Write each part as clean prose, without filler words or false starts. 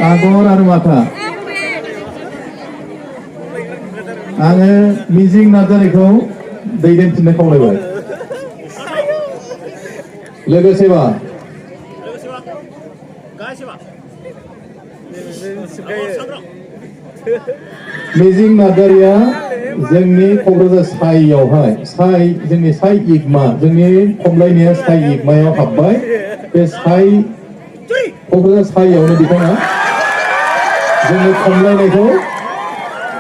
agor आरो matha आङो मिजिं नार्जारिखौ दैदेनफिननो खावलायबाय लोगोसेबा मिजिं नार्जारिया जोंनि क'क्राझार साइयावहाय जोंनि साइ इगमा जोंनि खमलायनाया साइ इगमायाव हाबबाय बे क'क्राझार साइयावनो बिथाङा जोंनि खमलायनायखौ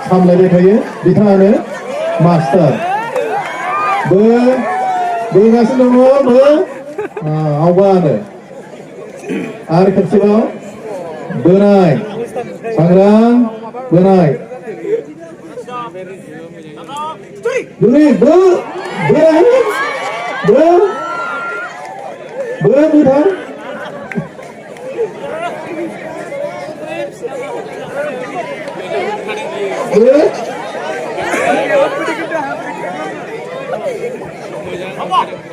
सामलायबाय थायो बिथाङानो मास्टार बोगासिनो दङ आवगानो आरो खेबसेबाव बोनाय सांग्रां बोनाय दुरि बोनाय बोथां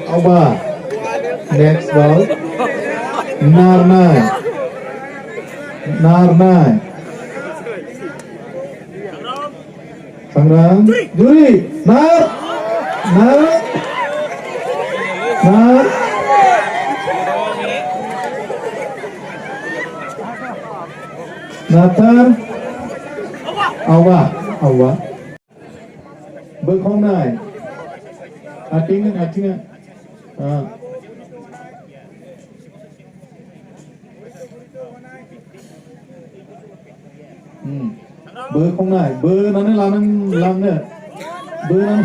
Awa next ball narnai sangrang juri nar natar awa berkonai artinya berkonai berana lanangnya berana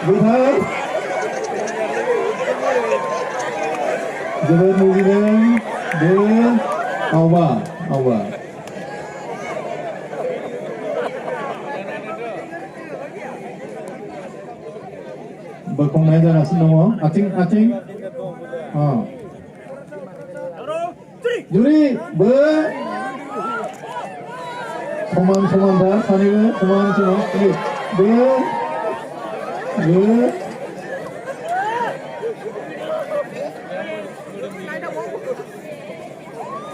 berhar Jalan mungkin awa berkonai jangan semua acing juri soman dah saninya soman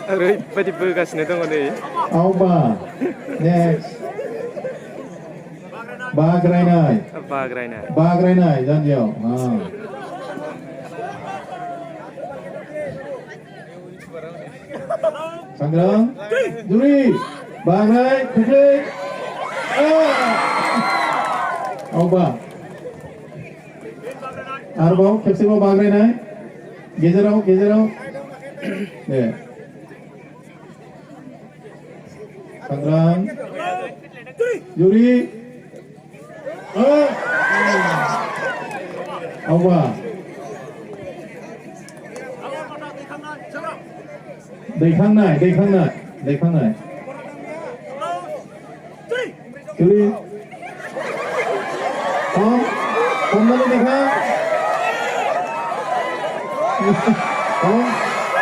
ओरैबायदि बोगासिनो दङ नै आवबा नेक्स्ट बाग्रायनाय जानजियाव सांग्रां जुरि बाग्राय खोख्लै आवबा आरोबाव खेबसेबाव बाग्रायनाय गेजेराव दे सांग्रां जुरि आवबा दैखांनाय जुरि हमनानै दैखां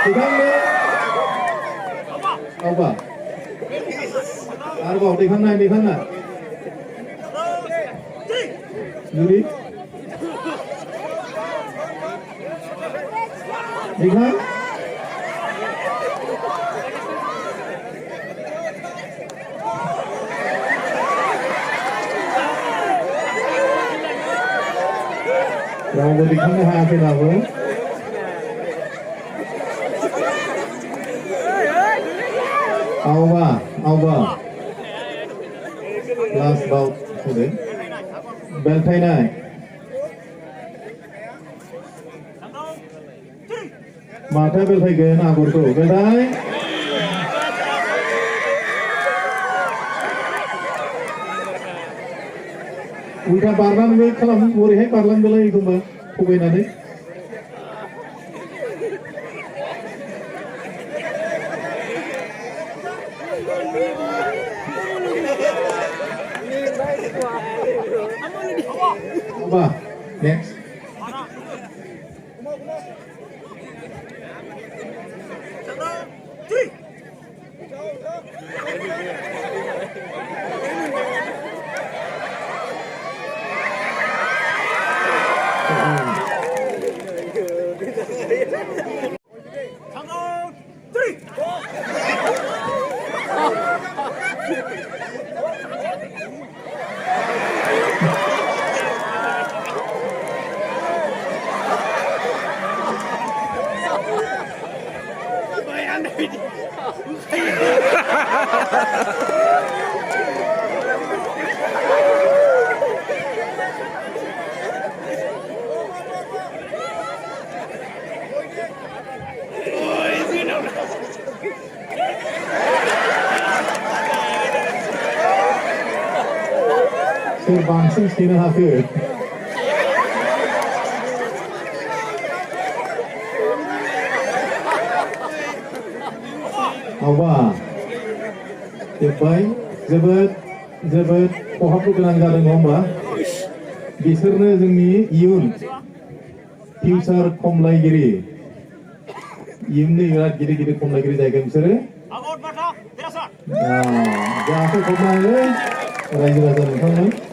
दैखांनो आवबा आरोबाव दैखांनाय जुरि दैखां रावबो दैखांनो हायाखै दाबो आवबा लास्ट बाउट होदो बेलथायनाय माथा बेलथायगोन आगरखौ बेलथाय उल्था बारनानैबो खालाम ओरैहाय बारलांदोलाय एखमबा थगायनानै Apa? Next. सोर बांसिन सोनो हाखो आवबा जोब्बाय जोबोद जोबोद खहाब गोनां जादों नङा होमबा बिसोरनो जोंनि इयुन फिउचार खमलायगिरि इयुननि बिराद गिदिर गिदिर खमलायगिरि जायगोन बिसोरो agor matha जाहाथे खमलायो रायजो राजा नोंथांमोन